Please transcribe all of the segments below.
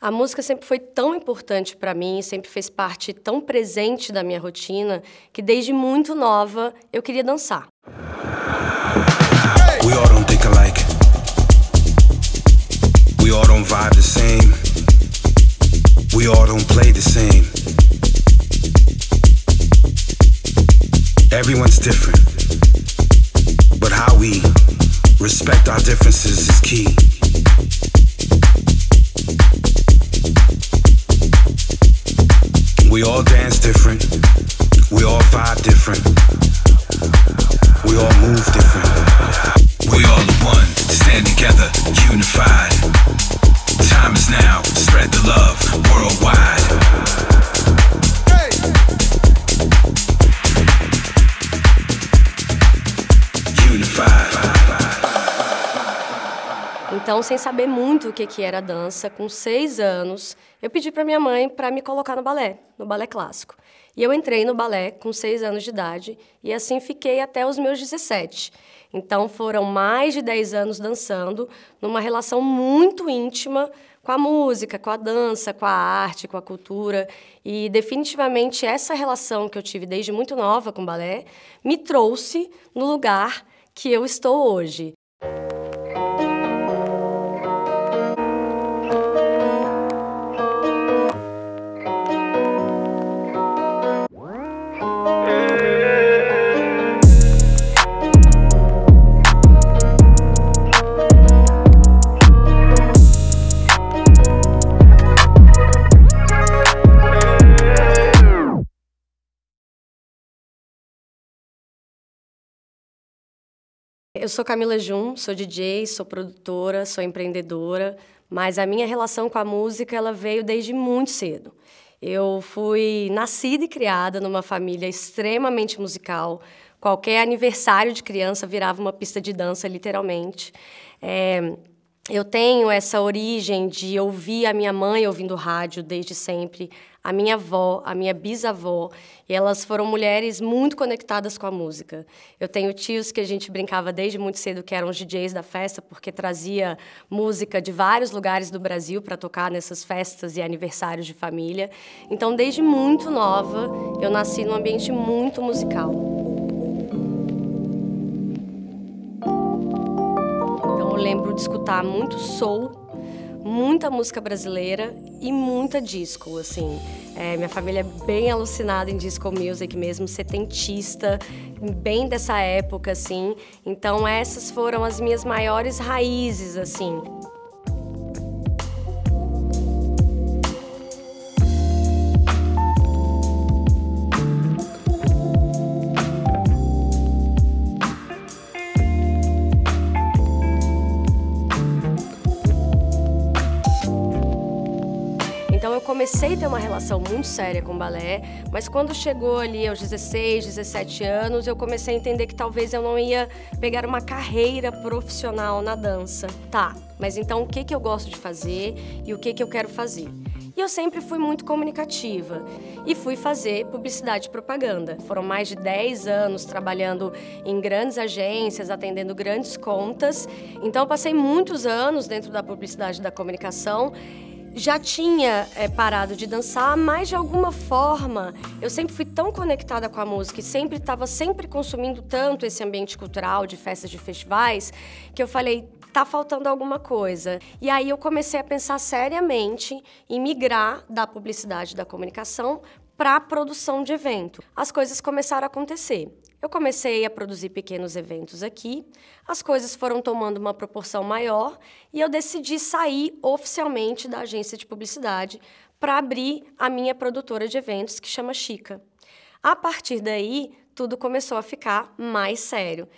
A música sempre foi tão importante para mim, sempre fez parte tão presente da minha rotina, que desde muito nova eu queria dançar. We all don't think alike. We all don't vibe the same. We all don't play the same. Everyone's different. But how we respect our differences is key. We all dance different. We all vibe different. We all move different. We all one, stand together, unified. Time is now, spread the love worldwide. Unified. Então, sem saber muito o que era dança, com 6 anos, eu pedi para minha mãe para me colocar no balé clássico. E eu entrei no balé com 6 anos de idade e assim fiquei até os meus 17. Então, foram mais de 10 anos dançando, numa relação muito íntima com a música, com a dança, com a arte, com a cultura. E, definitivamente, essa relação que eu tive desde muito nova com o balé me trouxe no lugar que eu estou hoje. Eu sou Camila Jun, sou DJ, sou produtora, sou empreendedora, mas a minha relação com a música ela veio desde muito cedo. Eu fui nascida e criada numa família extremamente musical. Qualquer aniversário de criança virava uma pista de dança, literalmente. Eu tenho essa origem de ouvir a minha mãe ouvindo rádio desde sempre, a minha avó, a minha bisavó, e elas foram mulheres muito conectadas com a música. Eu tenho tios que a gente brincava desde muito cedo que eram os DJs da festa, porque trazia música de vários lugares do Brasil para tocar nessas festas e aniversários de família. Então, desde muito nova, eu nasci num ambiente muito musical. Eu lembro de escutar muito soul, muita música brasileira e muita disco, assim. Minha família é bem alucinada em disco music mesmo, setentista, bem dessa época, assim. Então, essas foram as minhas maiores raízes, assim. Então, eu comecei a ter uma relação muito séria com o balé, mas quando chegou ali aos 16, 17 anos, eu comecei a entender que talvez eu não ia pegar uma carreira profissional na dança. Tá, mas então o que eu gosto de fazer e o que eu quero fazer? E eu sempre fui muito comunicativa e fui fazer publicidade e propaganda. Foram mais de 10 anos trabalhando em grandes agências, atendendo grandes contas. Então, eu passei muitos anos dentro da publicidade e da comunicação. Já tinha parado de dançar, mas de alguma forma eu sempre fui tão conectada com a música e sempre estava consumindo tanto esse ambiente cultural de festas, de festivais, que eu falei, tá faltando alguma coisa. E aí eu comecei a pensar seriamente em migrar da publicidade e da comunicação para a produção de evento. As coisas começaram a acontecer. Eu comecei a produzir pequenos eventos aqui, as coisas foram tomando uma proporção maior e eu decidi sair oficialmente da agência de publicidade para abrir a minha produtora de eventos, que chama Chica. A partir daí, tudo começou a ficar mais sério.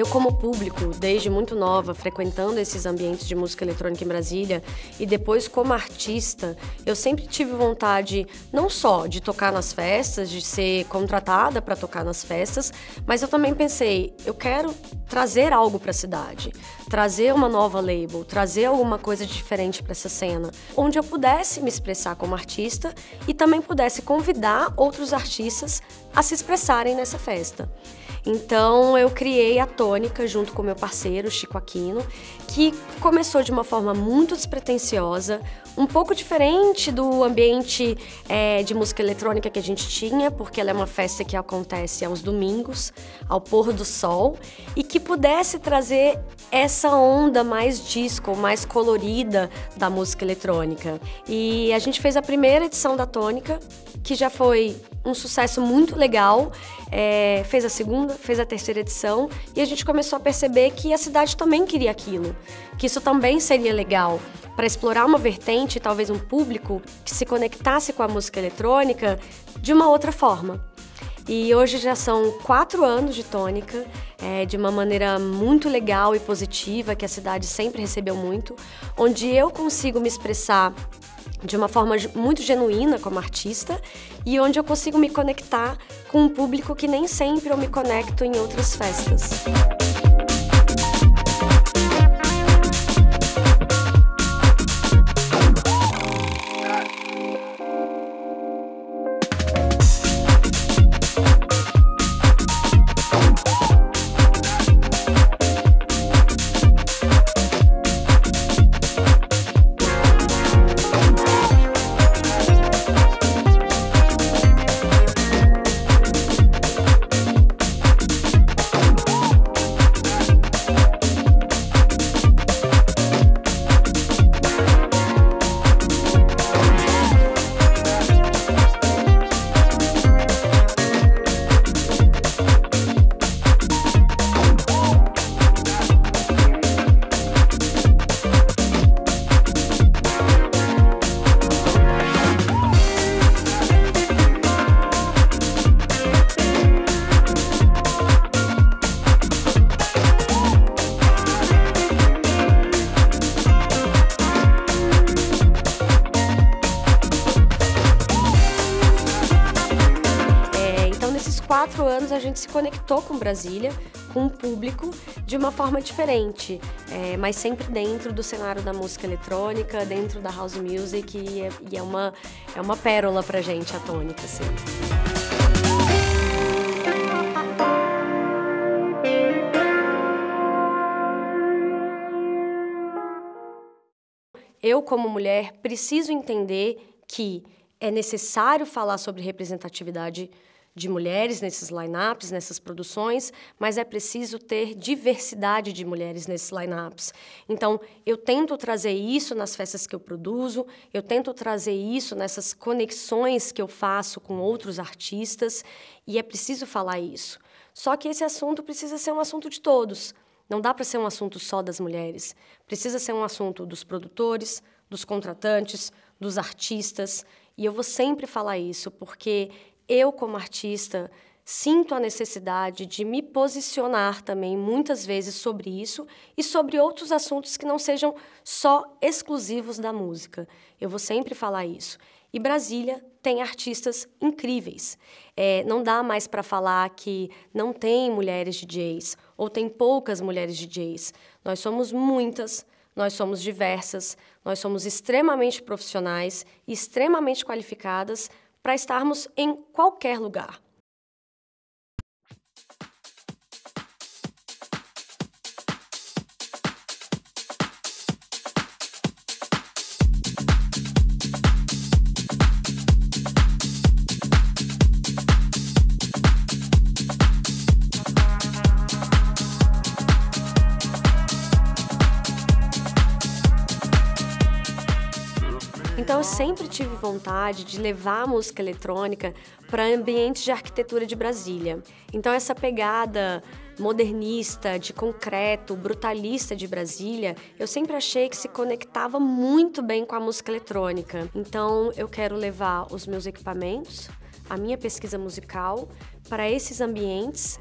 Eu, como público, desde muito nova, frequentando esses ambientes de música eletrônica em Brasília, e depois como artista, eu sempre tive vontade não só de tocar nas festas, de ser contratada para tocar nas festas, mas eu também pensei, eu quero trazer algo para a cidade, trazer uma nova label, trazer alguma coisa diferente para essa cena, onde eu pudesse me expressar como artista e também pudesse convidar outros artistas a se expressarem nessa festa. Então eu criei a Tônica junto com meu parceiro, Chico Aquino, que começou de uma forma muito despretensiosa, um pouco diferente do ambiente de música eletrônica que a gente tinha, porque ela é uma festa que acontece aos domingos, ao pôr do sol, e que pudesse trazer essa onda mais disco, mais colorida da música eletrônica. E a gente fez a primeira edição da Tônica, que já foi um sucesso muito legal, fez a segunda, fez a terceira edição, e a gente começou a perceber que a cidade também queria aquilo, que isso também seria legal para explorar uma vertente, talvez um público que se conectasse com a música eletrônica de uma outra forma. E hoje já são 4 anos de Tônica, de uma maneira muito legal e positiva, que a cidade sempre recebeu muito, onde eu consigo me expressar de uma forma muito genuína como artista e onde eu consigo me conectar com um público que nem sempre eu me conecto em outras festas. Nesses 4 anos a gente se conectou com Brasília, com o público, de uma forma diferente, mas sempre dentro do cenário da música eletrônica, dentro da house music, e é uma pérola pra gente a Tônica, assim. Eu, como mulher, preciso entender que é necessário falar sobre representatividade de mulheres nesses line-ups, nessas produções, mas é preciso ter diversidade de mulheres nesses line-ups. Então, eu tento trazer isso nas festas que eu produzo, eu tento trazer isso nessas conexões que eu faço com outros artistas, e é preciso falar isso. Só que esse assunto precisa ser um assunto de todos. Não dá para ser um assunto só das mulheres. Precisa ser um assunto dos produtores, dos contratantes, dos artistas, e eu vou sempre falar isso, porque eu, como artista, sinto a necessidade de me posicionar também, muitas vezes, sobre isso e sobre outros assuntos que não sejam só exclusivos da música. Eu vou sempre falar isso. E Brasília tem artistas incríveis. Não dá mais para falar que não tem mulheres DJs ou tem poucas mulheres DJs. Nós somos muitas, nós somos diversas, nós somos extremamente profissionais e extremamente qualificadas para estarmos em qualquer lugar. Então, eu sempre tive vontade de levar a música eletrônica para ambientes de arquitetura de Brasília. Então, essa pegada modernista, de concreto, brutalista de Brasília, eu sempre achei que se conectava muito bem com a música eletrônica. Então, eu quero levar os meus equipamentos, a minha pesquisa musical, para esses ambientes,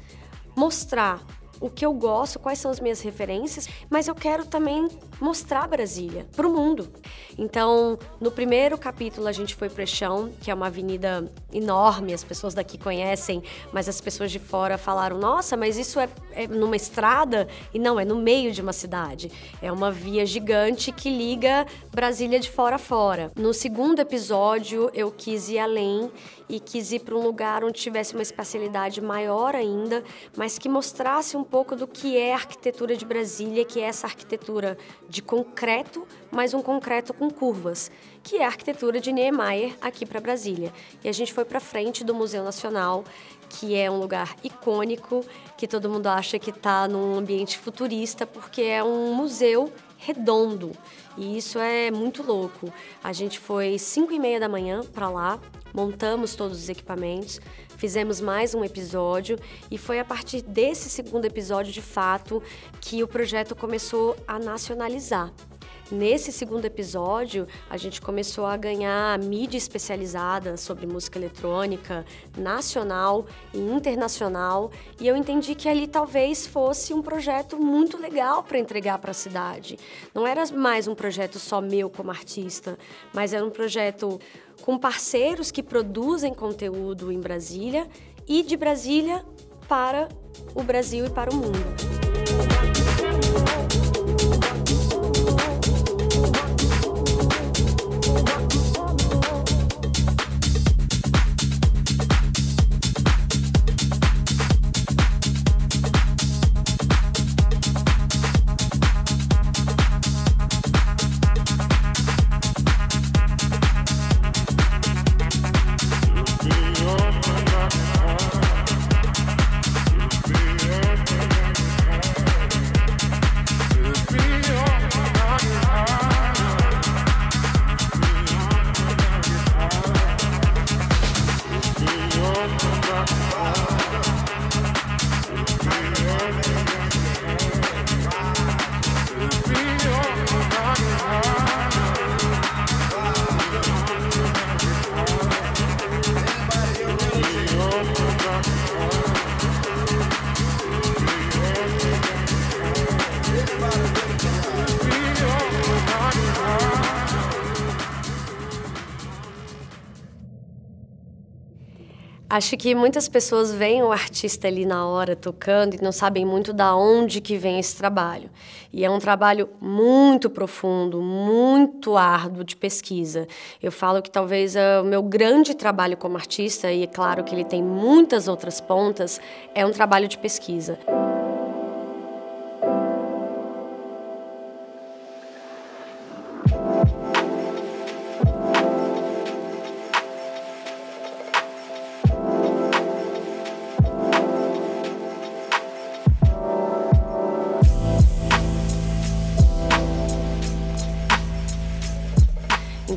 mostrar o que eu gosto, quais são as minhas referências, mas eu quero também mostrar Brasília para o mundo. Então, no primeiro capítulo a gente foi para Eixão, que é uma avenida enorme, as pessoas daqui conhecem, mas as pessoas de fora falaram, nossa, mas isso é numa estrada? E não, é no meio de uma cidade. É uma via gigante que liga Brasília de fora a fora. No segundo episódio, eu quis ir além e quis ir para um lugar onde tivesse uma espacialidade maior ainda, mas que mostrasse um pouco do que é a arquitetura de Brasília, que é essa arquitetura de concreto, mas um concreto com curvas, que é a arquitetura de Niemeyer aqui para Brasília. E a gente foi para frente do Museu Nacional, que é um lugar icônico, que todo mundo acha que está num ambiente futurista, porque é um museu redondo. E isso é muito louco. A gente foi 5h30 da manhã para lá, montamos todos os equipamentos, fizemos mais um episódio e foi a partir desse segundo episódio, de fato, que o projeto começou a nacionalizar. Nesse segundo episódio, a gente começou a ganhar mídia especializada sobre música eletrônica, nacional e internacional, e eu entendi que ali talvez fosse um projeto muito legal para entregar para a cidade. Não era mais um projeto só meu como artista, mas era um projeto com parceiros que produzem conteúdo em Brasília e de Brasília para o Brasil e para o mundo. Acho que muitas pessoas veem o artista ali na hora tocando e não sabem muito da onde que vem esse trabalho. E é um trabalho muito profundo, muito árduo de pesquisa. Eu falo que talvez o meu grande trabalho como artista, e é claro que ele tem muitas outras pontas, é um trabalho de pesquisa.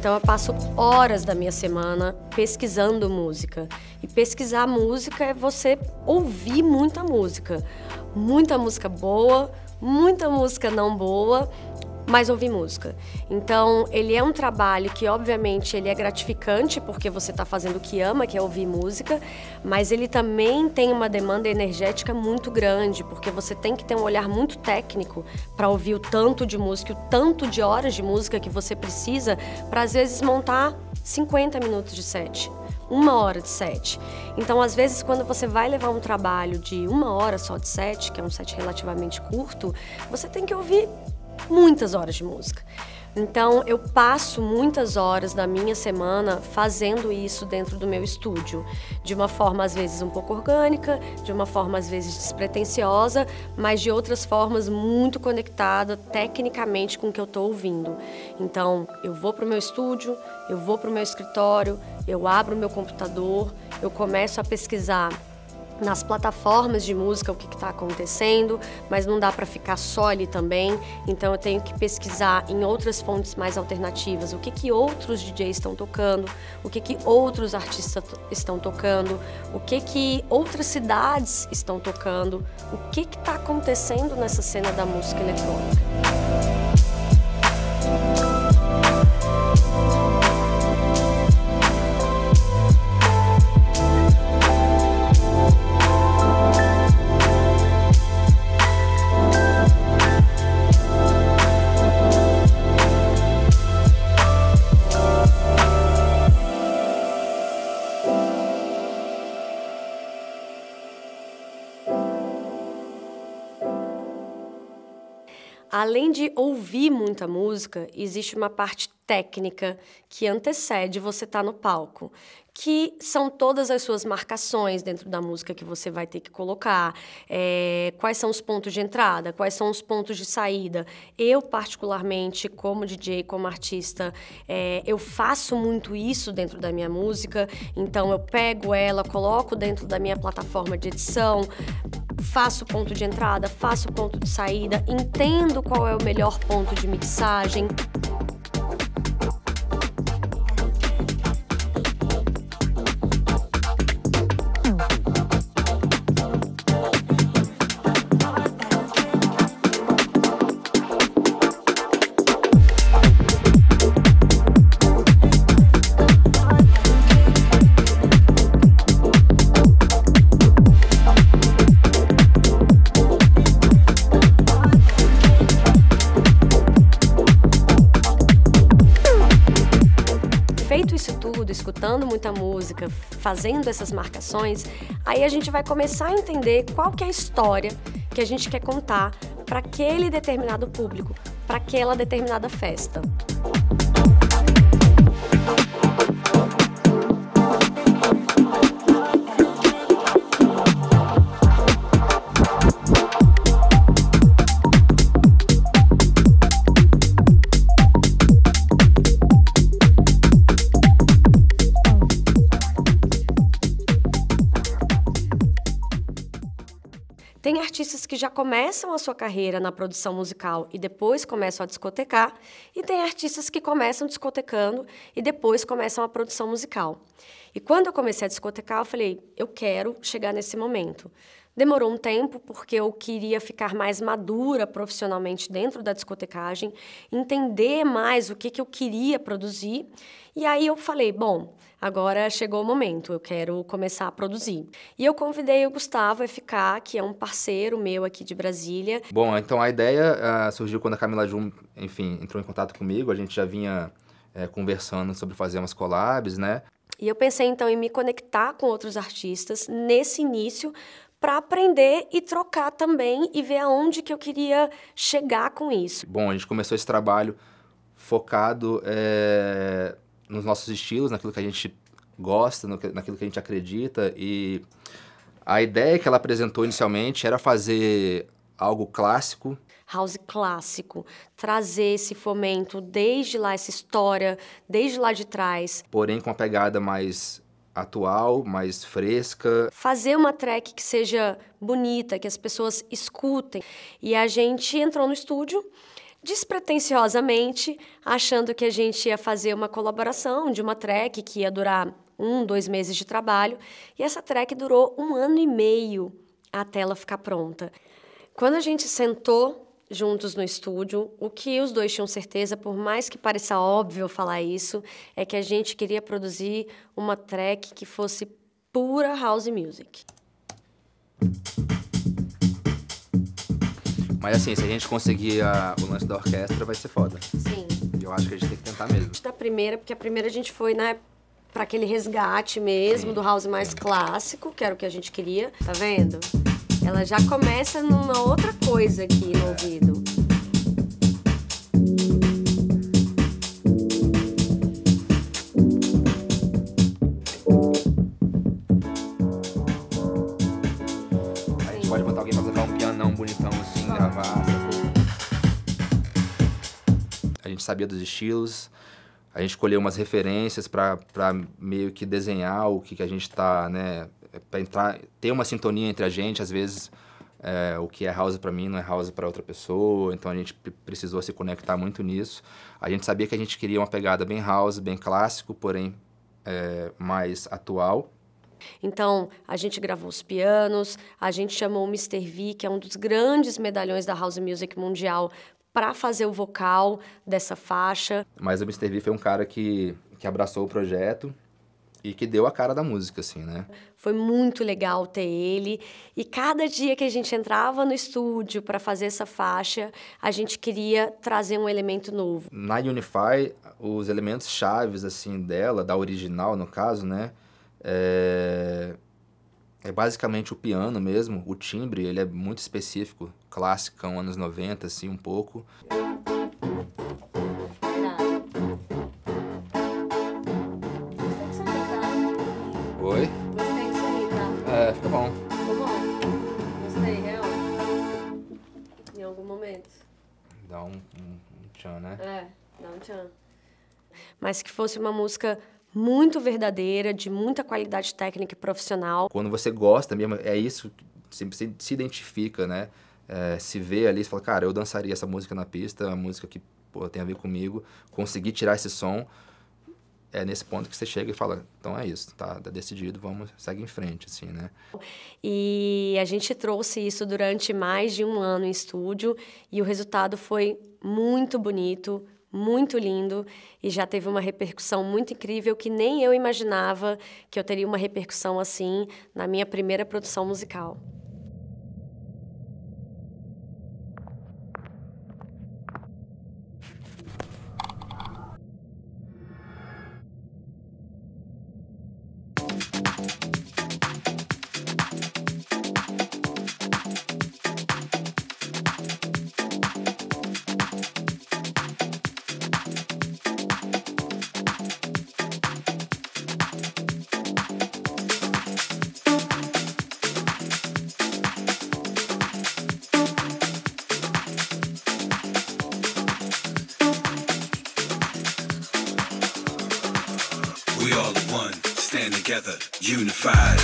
Então eu passo horas da minha semana pesquisando música. E pesquisar música é você ouvir muita música boa, muita música não boa, mas ouvir música. Então, ele é um trabalho que, obviamente, ele é gratificante, porque você está fazendo o que ama, que é ouvir música, mas ele também tem uma demanda energética muito grande, porque você tem que ter um olhar muito técnico para ouvir o tanto de música, o tanto de horas de música que você precisa para, às vezes, montar 50 minutos de set. 1 hora de set. Então, às vezes, quando você vai levar um trabalho de 1 hora só de set, que é um set relativamente curto, você tem que ouvir muitas horas de música. Então, eu passo muitas horas da minha semana fazendo isso dentro do meu estúdio, de uma forma, às vezes, um pouco orgânica, de uma forma, às vezes, despretensiosa, mas de outras formas muito conectada tecnicamente com o que eu estou ouvindo. Então, eu vou para o meu estúdio, eu vou para o meu escritório, eu abro o meu computador, eu começo a pesquisar nas plataformas de música o que está acontecendo, mas não dá para ficar só ali também, então eu tenho que pesquisar em outras fontes mais alternativas o que outros DJs estão tocando, o que outros artistas estão tocando, o que outras cidades estão tocando, o que está acontecendo nessa cena da música eletrônica. Além de ouvir muita música, existe uma parte técnica que antecede você estar no palco, que são todas as suas marcações dentro da música que você vai ter que colocar, quais são os pontos de entrada, quais são os pontos de saída. Eu, particularmente, como DJ, como artista, eu faço muito isso dentro da minha música, então eu pego ela, coloco dentro da minha plataforma de edição, faço ponto de entrada, faço ponto de saída, entendo qual é o melhor ponto de mixagem. Feito isso tudo, escutando muita música, fazendo essas marcações, aí a gente vai começar a entender qual que é a história que a gente quer contar para aquele determinado público, para aquela determinada festa. Tem artistas que já começam a sua carreira na produção musical e depois começam a discotecar, e tem artistas que começam discotecando e depois começam a produção musical. E quando eu comecei a discotecar, eu falei, eu quero chegar nesse momento. Demorou um tempo, porque eu queria ficar mais madura profissionalmente dentro da discotecagem, entender mais o que eu queria produzir. E aí eu falei, bom, agora chegou o momento, eu quero começar a produzir. E eu convidei o Gustavo FK, que é um parceiro meu aqui de Brasília. Bom, então a ideia surgiu quando a Camila Jum, enfim, entrou em contato comigo. A gente já vinha conversando sobre fazer umas collabs, né? E eu pensei, então, em me conectar com outros artistas nesse início, para aprender e trocar também e ver aonde que eu queria chegar com isso. Bom, a gente começou esse trabalho focado nos nossos estilos, naquilo que a gente gosta, naquilo que a gente acredita. E a ideia que ela apresentou inicialmente era fazer algo clássico. House clássico, trazer esse fomento desde lá, essa história, desde lá de trás. Porém com uma pegada mais atual, mais fresca. Fazer uma track que seja bonita, que as pessoas escutem. E a gente entrou no estúdio despretensiosamente, achando que a gente ia fazer uma colaboração de uma track que ia durar 2 meses de trabalho. E essa track durou 1 ano e meio até ela ficar pronta. Quando a gente sentou juntos no estúdio, o que os dois tinham certeza, por mais que pareça óbvio falar isso, é que a gente queria produzir uma track que fosse pura house music. Mas assim, se a gente conseguir o lance da orquestra, vai ser foda. Sim. Eu acho que a gente tem que tentar mesmo. Da primeira, porque a primeira a gente foi, né, para aquele resgate mesmo, do house mais clássico, que era o que a gente queria. Tá vendo? Ela já começa numa outra coisa aqui no ouvido. A gente pode botar alguém pra tocar um pianão bonitão assim, gravar, sacou? A gente sabia dos estilos, a gente escolheu umas referências pra meio que desenhar o que a gente tá, né? Pra ter uma sintonia entre a gente. Às vezes o que é house pra mim não é house pra outra pessoa, então a gente precisou se conectar muito nisso. A gente sabia que a gente queria uma pegada bem house, bem clássico, porém mais atual. Então, a gente gravou os pianos, a gente chamou o Mr. V, que é um dos grandes medalhões da house music mundial, para fazer o vocal dessa faixa. Mas o Mr. V foi um cara que abraçou o projeto e que deu a cara da música, assim, né? Foi muito legal ter ele. E cada dia que a gente entrava no estúdio para fazer essa faixa, a gente queria trazer um elemento novo. Na Unify, os elementos chaves, assim, dela, da original, no caso, né? É basicamente o piano mesmo, o timbre, ele é muito específico, clássico, anos 90, assim, um pouco. Oi? Gostei disso aí, tá? É, fica bom. Ficou bom? Gostei, real. Em algum momento. Dá um tchan, né? É, dá um tchan. Mas que fosse uma música muito verdadeira, de muita qualidade técnica e profissional. Quando você gosta mesmo, é isso, você se identifica, né? Se vê ali, você fala, cara, eu dançaria essa música na pista, uma música que pô, tem a ver comigo, consegui tirar esse som. É nesse ponto que você chega e fala, então é isso, tá decidido, vamos, segue em frente, assim, né? E a gente trouxe isso durante mais de um ano em estúdio e o resultado foi muito bonito, muito lindo e já teve uma repercussão muito incrível que nem eu imaginava que eu teria uma repercussão assim na minha primeira produção musical. We all are one, stand together, unified.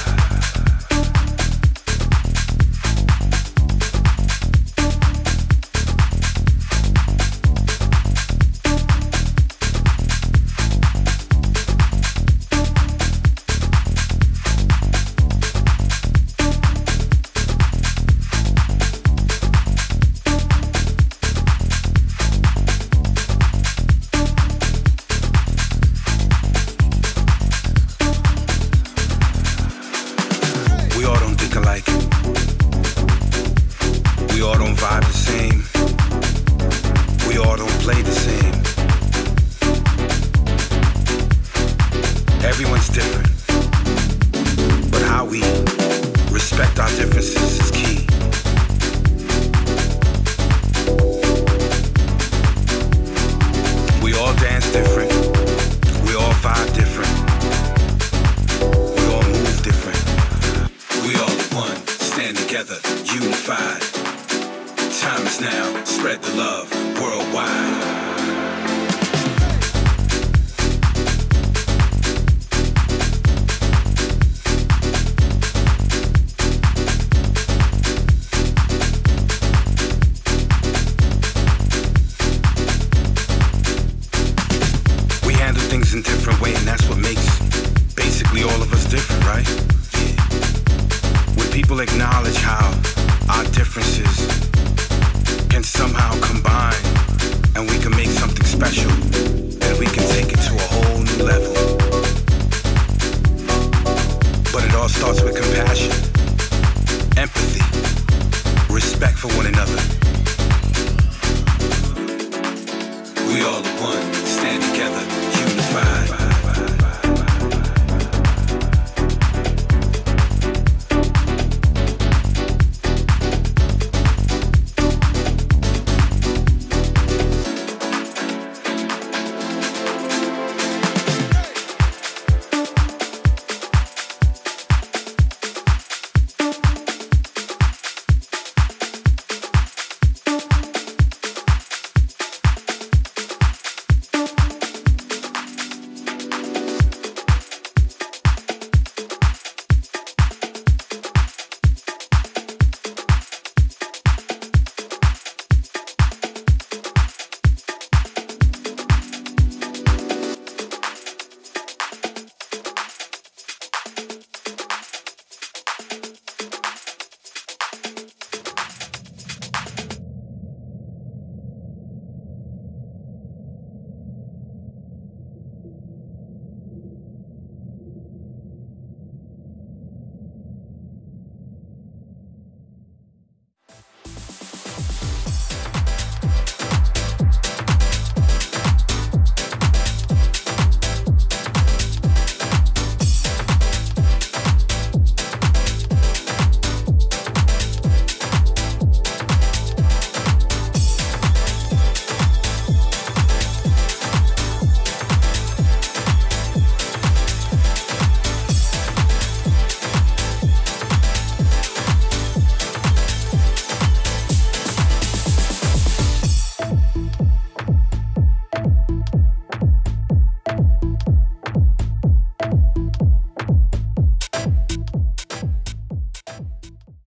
We all don't vibe the same. We all don't play the same. Everyone's different, but how we respect our differences is key. We all dance different. We all vibe different. We all move different. We all one, stand together, unified. Time is now, spread the love worldwide. In different way, and that's what makes basically all of us different, right? Yeah. When people acknowledge how our differences can somehow combine and we can make something special, and we can take it to a whole new level. But it all starts with compassion, empathy, respect for one another.